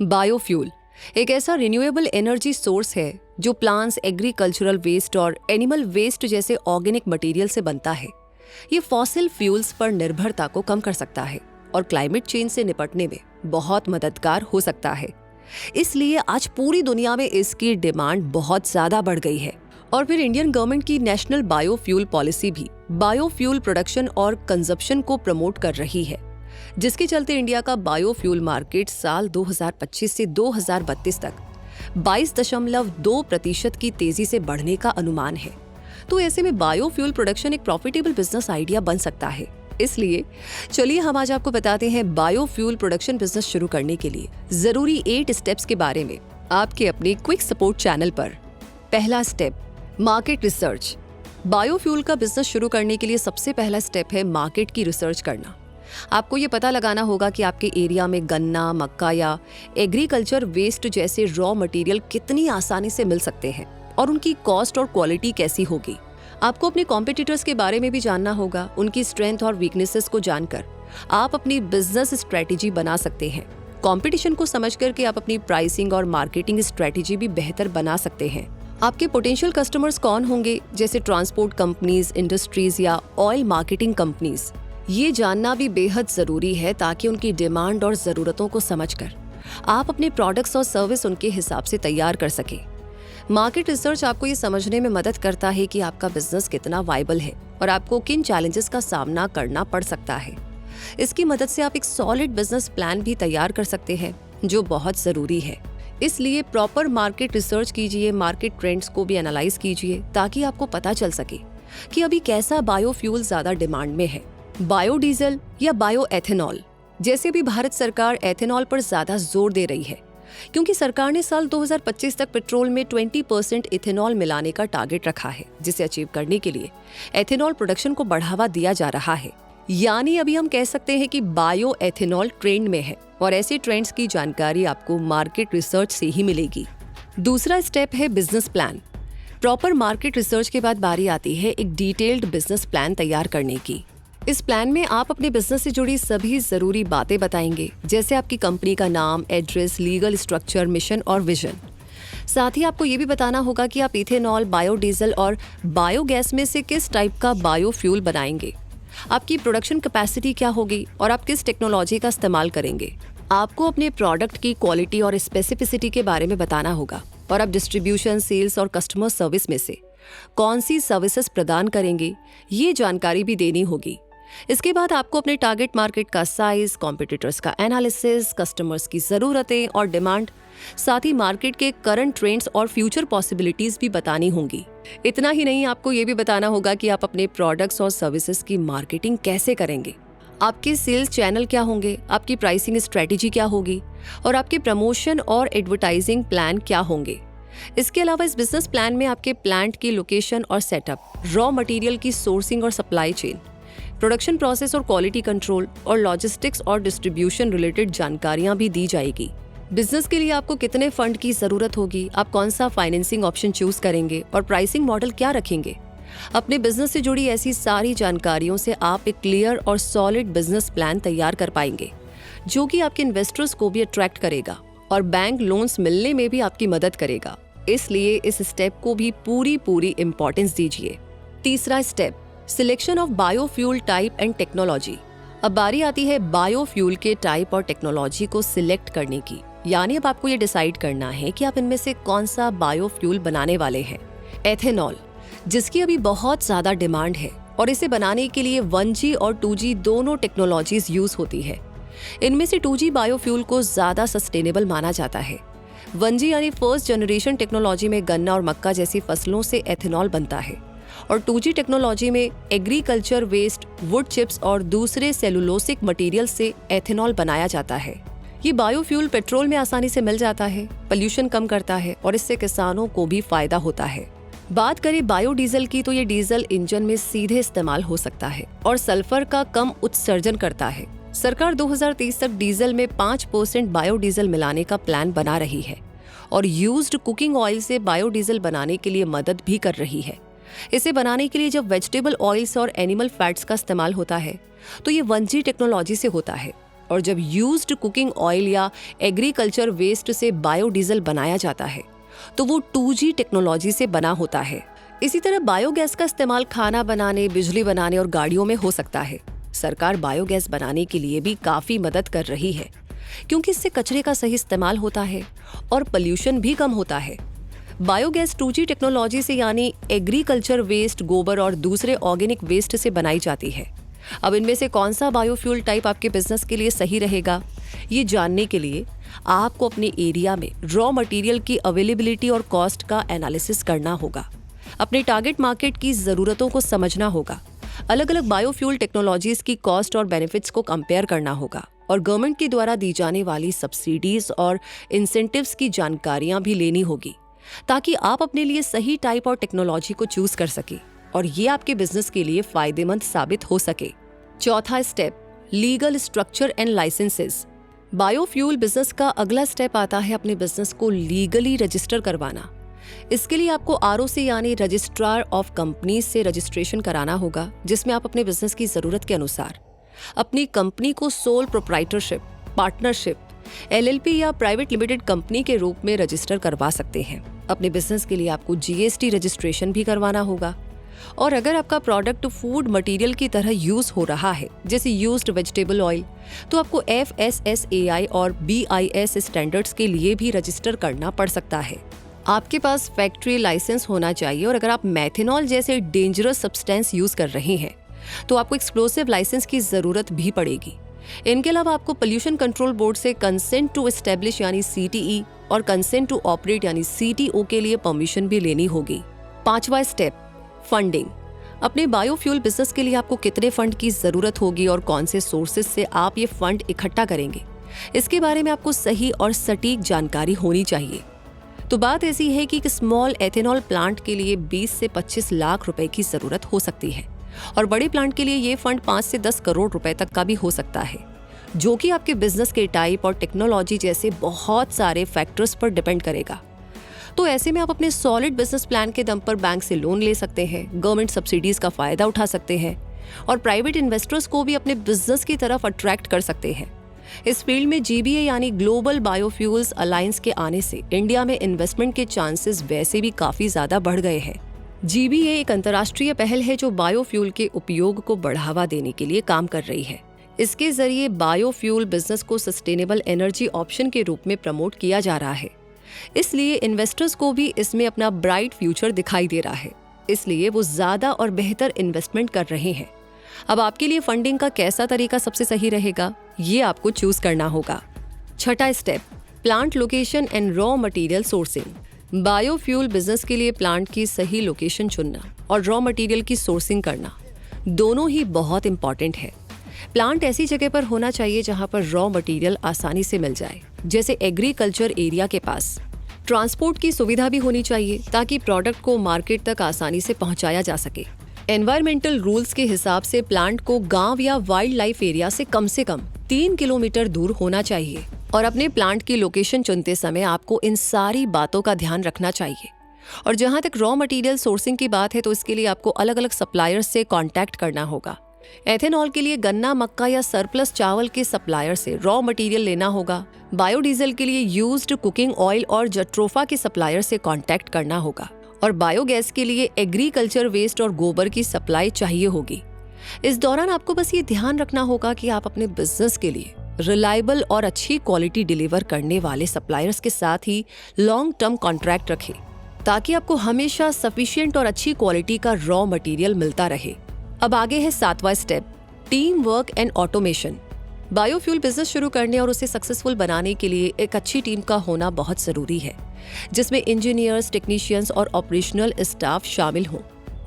Biofuel एक ऐसा renewable energy source है जो प्लांट्स, एग्रीकल्चरल वेस्ट और एनिमल वेस्ट जैसे ऑर्गेनिक मटेरियल से बनता है। ये फॉसिल फ्यूल्स पर निर्भरता को कम कर सकता है और क्लाइमेट चेंज से निपटने में बहुत मददगार हो सकता है। इसलिए आज पूरी दुनिया में इसकी डिमांड बहुत ज्यादा बढ़ गई है। और फिर इंडियन गवर्नमेंट की नेशनल बायोफ्यूल पॉलिसी भी बायोफ्यूल प्रोडक्शन और कंजप्शन को प्रमोट कर रही है, जिसके चलते इंडिया का बायोफ्यूल मार्केट साल 2025 से 2032 तक 22.2% की तेजी से बढ़ने का अनुमान है। तो ऐसे में बायोफ्यूल प्रोडक्शन एक प्रॉफिटेबल बिजनेस आइडिया बन सकता है। इसलिए चलिए हम आज आपको बताते हैं बायोफ्यूल प्रोडक्शन बिजनेस शुरू करने के लिए जरूरी 8 स्टेप्स के बारे में आपके अपने क्विक सपोर्ट चैनल पर। पहला स्टेप, मार्केट रिसर्च। बायोफ्यूल का बिजनेस शुरू करने के लिए सबसे पहला स्टेप है मार्केट की रिसर्च करना। आपको ये पता लगाना होगा कि आपके एरिया में गन्ना, मक्का या एग्रीकल्चर वेस्ट जैसे रॉ मटेरियल कितनी आसानी से मिल सकते हैं और उनकी कॉस्ट और क्वालिटी कैसी होगी। आपको अपने कॉम्पिटिटर्स के बारे में भी जानना होगा। उनकी स्ट्रेंथ और वीकनेसेस को जानकर आप अपनी बिजनेस स्ट्रेटेजी बना सकते हैं। कॉम्पिटिशन को समझ करके आप अपनी प्राइसिंग और मार्केटिंग स्ट्रेटेजी भी बेहतर बना सकते हैं। आपके पोटेंशियल कस्टमर्स कौन होंगे, जैसे ट्रांसपोर्ट कंपनीज, इंडस्ट्रीज या ऑयल मार्केटिंग कंपनीज, ये जानना भी बेहद जरूरी है ताकि उनकी डिमांड और जरूरतों को समझकर आप अपने प्रोडक्ट्स और सर्विस उनके हिसाब से तैयार कर सके। मार्केट रिसर्च आपको ये समझने में मदद करता है कि आपका बिजनेस कितना वायबल है और आपको किन चैलेंजेस का सामना करना पड़ सकता है। इसकी मदद से आप एक सॉलिड बिजनेस प्लान भी तैयार कर सकते हैं, जो बहुत जरूरी है। इसलिए प्रॉपर मार्केट रिसर्च कीजिए, मार्केट ट्रेंड्स को भी एनालाइज कीजिए ताकि आपको पता चल सके कि अभी कैसा बायोफ्यूल ज्यादा डिमांड में है, बायोडीजल या बायो एथेनॉल। जैसे भी भारत सरकार एथेनॉल पर ज्यादा जोर दे रही है, क्योंकि सरकार ने साल 2025 तक पेट्रोल में 20% इथेनॉल मिलाने का टारगेट रखा है, जिसे अचीव करने के लिए एथेनॉल प्रोडक्शन को बढ़ावा दिया जा रहा है। यानी अभी हम कह सकते हैं कि बायो एथेनॉल ट्रेंड में है और ऐसे ट्रेंड्स की जानकारी आपको मार्केट रिसर्च से ही मिलेगी। दूसरा स्टेप है business plan. Proper market research के बाद बारी आती है एक डिटेल्ड बिजनेस प्लान तैयार करने की। इस प्लान में आप अपने बिजनेस से जुड़ी सभी जरूरी बातें बताएंगे, जैसे आपकी कंपनी का नाम, एड्रेस, लीगल स्ट्रक्चर, मिशन और विजन। साथ ही आपको ये भी बताना होगा कि आप इथेनॉल, बायोडीजल और बायोगैस में से किस टाइप का बायोफ्यूल बनाएंगे, आपकी प्रोडक्शन कैपेसिटी क्या होगी और आप किस टेक्नोलॉजी का इस्तेमाल करेंगे। आपको अपने प्रोडक्ट की क्वालिटी और स्पेसिफिसिटी के बारे में बताना होगा और आप डिस्ट्रीब्यूशन, सेल्स और कस्टमर सर्विस में से कौन सी सर्विसेज प्रदान करेंगे, ये जानकारी भी देनी होगी। इसके बाद आपको अपने टारगेट मार्केट का साइज, कॉम्पिटिटर्स का एनालिसिस, कस्टमर्स की ज़रूरतें और डिमांड, साथ ही मार्केट के करंट ट्रेंड्स और फ्यूचर पॉसिबिलिटीज भी बतानी होंगी। इतना ही नहीं, आपको ये भी बताना होगा कि आप अपने प्रोडक्ट्स और सर्विसेज की मार्केटिंग कैसे करेंगे, आपके सेल्स चैनल क्या होंगे, आपकी प्राइसिंग स्ट्रेटेजी क्या होगी और आपके प्रमोशन और एडवर्टाइजिंग प्लान क्या होंगे। इसके अलावा इस बिजनेस प्लान में आपके प्लांट की लोकेशन और सेटअप, रॉ मटेरियल की सोर्सिंग और सप्लाई चेन, प्रोडक्शन प्रोसेस और क्वालिटी कंट्रोल और लॉजिस्टिक्स और डिस्ट्रीब्यूशन रिलेटेड जानकारियां भी दी जाएगी। बिजनेस के लिए आपको कितने फंड की जरूरत होगी, आप कौन सा फाइनेंसिंग ऑप्शन चूज करेंगे और प्राइसिंग मॉडल क्या रखेंगे। अपने बिजनेस से जुड़ी ऐसी सारी जानकारियों से आप एक क्लियर और सॉलिड बिजनेस प्लान तैयार कर पाएंगे, जो कि आपके इन्वेस्टर्स को भी अट्रैक्ट करेगा और बैंक लोन्स मिलने में भी आपकी मदद करेगा। इसलिए इस स्टेप को भी पूरी इंपॉर्टेंस दीजिए। तीसरा step, selection of biofuel type and technology. अब बारी आती है बायोफ्यूल के टाइप और टेक्नोलॉजी को सिलेक्ट करने की। यानी अब आपको ये डिसाइड करना है कि आप इनमें से कौन सा बायोफ्यूल बनाने वाले हैं। एथेनॉल, जिसकी अभी बहुत ज्यादा डिमांड है और इसे बनाने के लिए 1G और 2G दोनों टेक्नोलॉजीज यूज होती है। इनमें से 2G बायोफ्यूल को ज्यादा सस्टेनेबल माना जाता है। 1G यानी फर्स्ट जनरेशन टेक्नोलॉजी में गन्ना और मक्का जैसी फसलों से एथेनॉल बनता है और 2G टेक्नोलॉजी में एग्रीकल्चर वेस्ट, वुड चिप्स और दूसरे सेलुलोसिक मटेरियल से एथेनॉल बनाया जाता है। ये बायोफ्यूल पेट्रोल में आसानी से मिल जाता है, पोल्यूशन कम करता है और इससे किसानों को भी फायदा होता है। बात करें बायोडीजल की, तो ये डीजल इंजन में सीधे इस्तेमाल हो सकता है और सल्फर का कम उत्सर्जन करता है। सरकार 2030 तक डीजल में 5% बायोडीजल मिलाने का प्लान बना रही है और यूज्ड कुकिंग ऑयल से बायोडीजल बनाने के लिए मदद भी कर रही है। इसे बनाने के लिए जब वेजिटेबल ऑयल्स और एनिमल फैट्स का इस्तेमाल होता है तो ये 1G टेक्नोलॉजी से होता है और जब यूज्ड कुकिंग ऑयल या एग्रीकल्चर वेस्ट से बायोडीजल बनाया जाता है तो वो 2G टेक्नोलॉजी से बना होता है। इसी तरह बायोगैस का इस्तेमाल खाना बनाने, बिजली बनाने और गाड़ियों में हो सकता है। सरकार बायोगैस बनाने के लिए भी काफी मदद कर रही है क्योंकि इससे कचरे का सही इस्तेमाल होता है और पोल्यूशन भी कम होता है। बायोगैस 2G टेक्नोलॉजी से यानी एग्रीकल्चर वेस्ट, गोबर और दूसरे ऑर्गेनिक वेस्ट से बनाई जाती है। अब इनमें से कौन सा बायोफ्यूल टाइप आपके बिजनेस के लिए सही रहेगा, ये जानने के लिए आपको अपने एरिया में रॉ मटेरियल की अवेलेबिलिटी और कॉस्ट का एनालिसिस करना होगा। अपने टारगेट मार्केट की ज़रूरतों को समझना होगा। अलग अलग बायोफ्यूल टेक्नोलॉजीज की कॉस्ट और बेनिफिट्स को कंपेयर करना होगा और गवर्नमेंट के द्वारा दी जाने वाली सब्सिडीज और इंसेंटिव्स की जानकारियां भी लेनी होगी ताकि आप अपने लिए सही टाइप और टेक्नोलॉजी को चूज कर सके और ये आपके बिजनेस के लिए फायदेमंद साबित हो सके। चौथा step, legal structure and licences. Biofuel business का अगला स्टेप आता है अपने बिजनेस को लीगली रजिस्टर करवाना। इसके लिए आपको ROC यानी रजिस्ट्रार ऑफ कंपनीज से रजिस्ट्रेशन कराना होगा, जिसमें आप अपने बिजनेस की जरूरत के अनुसार अपनी कंपनी को सोल प्रोप्राइटरशिप, पार्टनरशिप, LLP या प्राइवेट लिमिटेड कंपनी के रूप में रजिस्टर करवा सकते हैं। अपने बिजनेस के लिए आपको GST रजिस्ट्रेशन भी करवाना होगा और अगर आपका प्रोडक्ट फूड मटेरियल की तरह यूज हो रहा है, जैसे यूज्ड वेजिटेबल ऑयल, तो आपको FSSAI और BIS स्टैंडर्ड्स के लिए भी रजिस्टर करना पड़ सकता है। आपके पास फैक्ट्री लाइसेंस होना चाहिए और अगर आप मेथनॉल जैसे डेंजरस सब्सटेंस यूज कर रहे हैं तो आपको एक्सप्लोसिव लाइसेंस की जरूरत भी पड़ेगी। इनके अलावा आपको पोल्यूशन कंट्रोल बोर्ड से कंसेंट टू एस्टेब्लिश यानी CTE और कंसेंट टू ऑपरेट यानी CTO के लिए परमिशन भी लेनी होगी। पांचवा स्टेप, फंडिंग। अपने बायोफ्यूल बिजनेस के लिए आपको कितने फंड की जरूरत होगी और कौन से सोर्सेज से आप ये फंड इकट्ठा करेंगे, इसके बारे में आपको सही और सटीक जानकारी होनी चाहिए। तो बात ऐसी है कि एक स्मॉल एथेनॉल प्लांट के लिए 20 से 25 लाख रुपए की जरूरत हो सकती है और बड़े प्लांट के लिए ये फंड 5 से 10 करोड़ रुपए तक का भी हो सकता है, जो कि आपके बिजनेस के टाइप और टेक्नोलॉजी जैसे बहुत सारे फैक्टर्स पर डिपेंड करेगा। तो ऐसे में आप अपने सॉलिड बिजनेस प्लान के दम पर बैंक से लोन ले सकते हैं, गवर्नमेंट सब्सिडीज का फायदा उठा सकते हैं और प्राइवेट इन्वेस्टर्स को भी अपने बिजनेस की तरफ अट्रैक्ट कर सकते हैं। इस फील्ड में GBA यानी ग्लोबल बायोफ्यूल्स अलायंस के आने से इंडिया में इन्वेस्टमेंट के चांसेस वैसे भी काफी ज्यादा बढ़ गए हैं। GBA एक अंतर्राष्ट्रीय पहल है जो बायोफ्यूल के उपयोग को बढ़ावा देने के लिए काम कर रही है। इसके जरिए बायोफ्यूल बिजनेस को सस्टेनेबल एनर्जी ऑप्शन के रूप में प्रमोट किया जा रहा है, इसलिए इन्वेस्टर्स को भी इसमें अपना ब्राइट फ्यूचर दिखाई दे रहा है, इसलिए वो ज्यादा और बेहतर इन्वेस्टमेंट कर रहे हैं। अब आपके लिए फंडिंग का कैसा तरीका सबसे सही रहेगा, ये आपको चूज करना होगा। छठा step, plant location and raw material sourcing. Biofuel business के लिए प्लांट की सही लोकेशन चुनना और रॉ मटेरियल की सोर्सिंग करना दोनों ही बहुत इंपॉर्टेंट है। प्लांट ऐसी जगह पर होना चाहिए जहां पर रॉ मटेरियल आसानी से मिल जाए, जैसे एग्रीकल्चर एरिया के पास। ट्रांसपोर्ट की सुविधा भी होनी चाहिए ताकि प्रोडक्ट को मार्केट तक आसानी से पहुंचाया जा सके। एनवायरमेंटल रूल्स के हिसाब से प्लांट को गांव या वाइल्ड लाइफ एरिया से कम 3 किलोमीटर दूर होना चाहिए और अपने प्लांट की लोकेशन चुनते समय आपको इन सारी बातों का ध्यान रखना चाहिए। और जहां तक रॉ मटेरियल सोर्सिंग की बात है तो इसके लिए आपको अलग अलग सप्लायर्स से कांटेक्ट करना होगा। एथेनॉल के लिए गन्ना, मक्का या सरप्लस चावल के सप्लायर से रॉ मटेरियल लेना होगा। बायोडीजल के लिए यूज्ड कुकिंग ऑयल और जट्रोफा के सप्लायर से कांटेक्ट करना होगा और बायोगैस के लिए एग्रीकल्चर वेस्ट और गोबर की सप्लाई चाहिए होगी। इस दौरान आपको बस ये ध्यान रखना होगा कि आप अपने बिजनेस के लिए रिलायबल और अच्छी क्वालिटी डिलीवर करने वाले सप्लायर्स के साथ ही लॉन्ग टर्म कॉन्ट्रैक्ट रखें ताकि आपको हमेशा सफिशिएंट और अच्छी क्वालिटी का रॉ मटेरियल मिलता रहे। अब आगे है 7वां step, team work and automation. Biofuel business शुरू करने और उसे सक्सेसफुल बनाने के लिए एक अच्छी टीम का होना बहुत जरूरी है, जिसमें इंजीनियर्स, टेक्नीशियंस और ऑपरेशनल स्टाफ शामिल हों।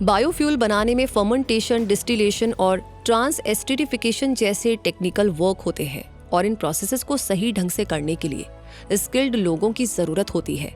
बायोफ्यूल बनाने में फर्मेंटेशन, डिस्टिलेशन और ट्रांस एस्टिडिफिकेशन जैसे टेक्निकल वर्क होते हैं और इन प्रोसेसेस को सही ढंग से करने के लिए स्किल्ड लोगों की जरूरत होती है।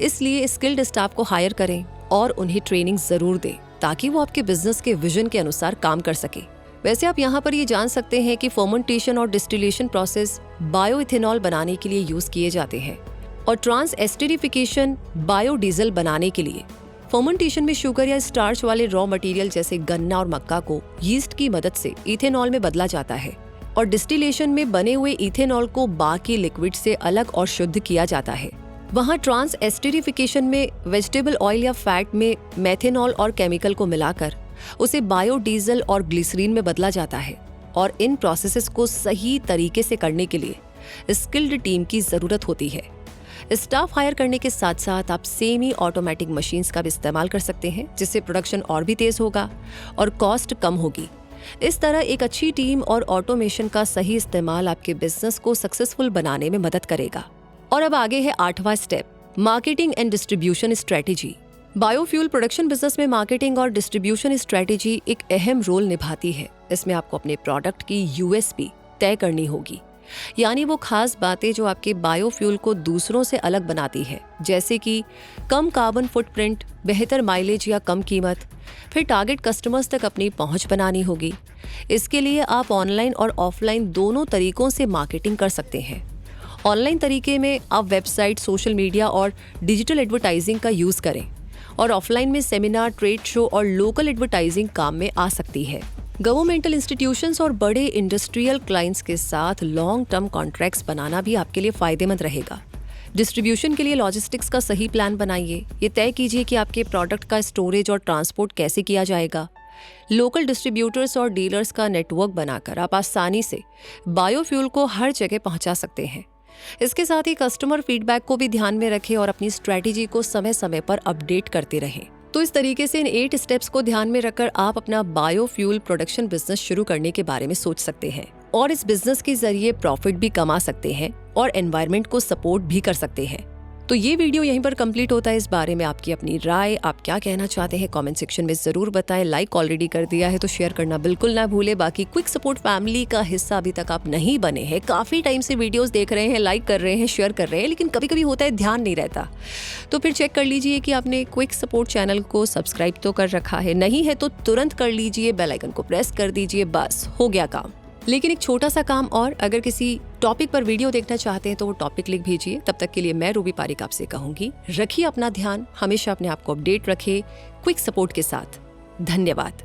इसलिए स्किल्ड स्टाफ को हायर करें और उन्हें ट्रेनिंग जरूर दें ताकि वो आपके बिजनेस के विजन के अनुसार काम कर सके। वैसे आप यहाँ पर ये जान सकते हैं कि फर्मेंटेशन और डिस्टिलेशन प्रोसेस बायोइथेनॉल बनाने के लिए यूज किए जाते हैं और ट्रांस एस्टिडिफिकेशन बायोडीजल बनाने के लिए। फर्मेंटेशन में शुगर या स्टार्च वाले रॉ मटेरियल जैसे गन्ना और मक्का को यीस्ट की मदद से इथेनॉल में बदला जाता है और डिस्टिलेशन में बने हुए इथेनॉल को बाकी लिक्विड से अलग और शुद्ध किया जाता है। वहाँ ट्रांस एस्टरिफिकेशन में वेजिटेबल ऑयल या फैट में मेथेनॉल और केमिकल को मिलाकर उसे बायोडीजल और ग्लिसरीन में बदला जाता है। और इन प्रोसेसेस को सही तरीके से करने के लिए स्किल्ड टीम की जरूरत होती है। स्टाफ हायर करने के साथ साथ आप सेमी ऑटोमेटिक मशीन्स का भी इस्तेमाल कर सकते हैं, जिससे प्रोडक्शन और भी तेज होगा और कॉस्ट कम होगी। इस तरह एक अच्छी टीम और ऑटोमेशन का सही इस्तेमाल आपके बिजनेस को सक्सेसफुल बनाने में मदद करेगा। और अब आगे है 8वां step, marketing and distribution strategy. Biofuel production business में मार्केटिंग और डिस्ट्रीब्यूशन स्ट्रेटेजी एक अहम रोल निभाती है। इसमें आपको अपने प्रोडक्ट की यूएसपी तय करनी होगी, यानी वो खास बातें जो आपके बायोफ्यूल को दूसरों से अलग बनाती है, जैसे कि कम कार्बन फुटप्रिंट, बेहतर माइलेज या कम कीमत। फिर टारगेट कस्टमर्स तक अपनी पहुंच बनानी होगी। इसके लिए आप ऑनलाइन और ऑफलाइन दोनों तरीकों से मार्केटिंग कर सकते हैं। ऑनलाइन तरीके में आप वेबसाइट, सोशल मीडिया और डिजिटल एडवर्टाइजिंग का यूज़ करें, और ऑफलाइन में सेमिनार, ट्रेड शो और लोकल एडवर्टाइजिंग काम में आ सकती है। गवर्नमेंटल इंस्टीट्यूशंस और बड़े इंडस्ट्रियल क्लाइंट्स के साथ लॉन्ग टर्म कॉन्ट्रैक्ट्स बनाना भी आपके लिए फायदेमंद रहेगा। डिस्ट्रीब्यूशन के लिए लॉजिस्टिक्स का सही प्लान बनाइए। ये तय कीजिए कि आपके प्रोडक्ट का स्टोरेज और ट्रांसपोर्ट कैसे किया जाएगा। लोकल डिस्ट्रीब्यूटर्स और डीलर्स का नेटवर्क बनाकर आप आसानी से बायोफ्यूल को हर जगह पहुंचा सकते हैं। इसके साथ ही कस्टमर फीडबैक को भी ध्यान में रखें और अपनी स्ट्रैटेजी को समय समय पर अपडेट करते रहें। तो इस तरीके से इन 8 स्टेप्स को ध्यान में रखकर आप अपना बायोफ्यूल प्रोडक्शन बिजनेस शुरू करने के बारे में सोच सकते हैं, और इस बिजनेस के जरिए प्रॉफिट भी कमा सकते हैं और एनवायरनमेंट को सपोर्ट भी कर सकते हैं। तो ये वीडियो यहीं पर कंप्लीट होता है। इस बारे में आपकी अपनी राय, आप क्या कहना चाहते हैं, कमेंट सेक्शन में जरूर बताएं। लाइक ऑलरेडी कर दिया है तो शेयर करना बिल्कुल ना भूले। बाकी क्विक सपोर्ट फैमिली का हिस्सा अभी तक आप नहीं बने हैं, काफी टाइम से वीडियोस देख रहे हैं, लाइक कर रहे हैं, शेयर कर रहे हैं, लेकिन कभी कभी होता है ध्यान नहीं रहता, तो फिर चेक कर लीजिए कि आपने क्विक सपोर्ट चैनल को सब्सक्राइब तो कर रखा है। नहीं है तो तुरंत कर लीजिए, बेल आइकन को प्रेस कर दीजिए, बस हो गया काम। लेकिन एक छोटा सा काम और, अगर किसी टॉपिक पर वीडियो देखना चाहते हैं तो वो टॉपिक लिख भेजिए। तब तक के लिए मैं रूबी पारिक आपसे कहूंगी, रखिए अपना ध्यान, हमेशा अपने आप को अपडेट रखें क्विक सपोर्ट के साथ। धन्यवाद।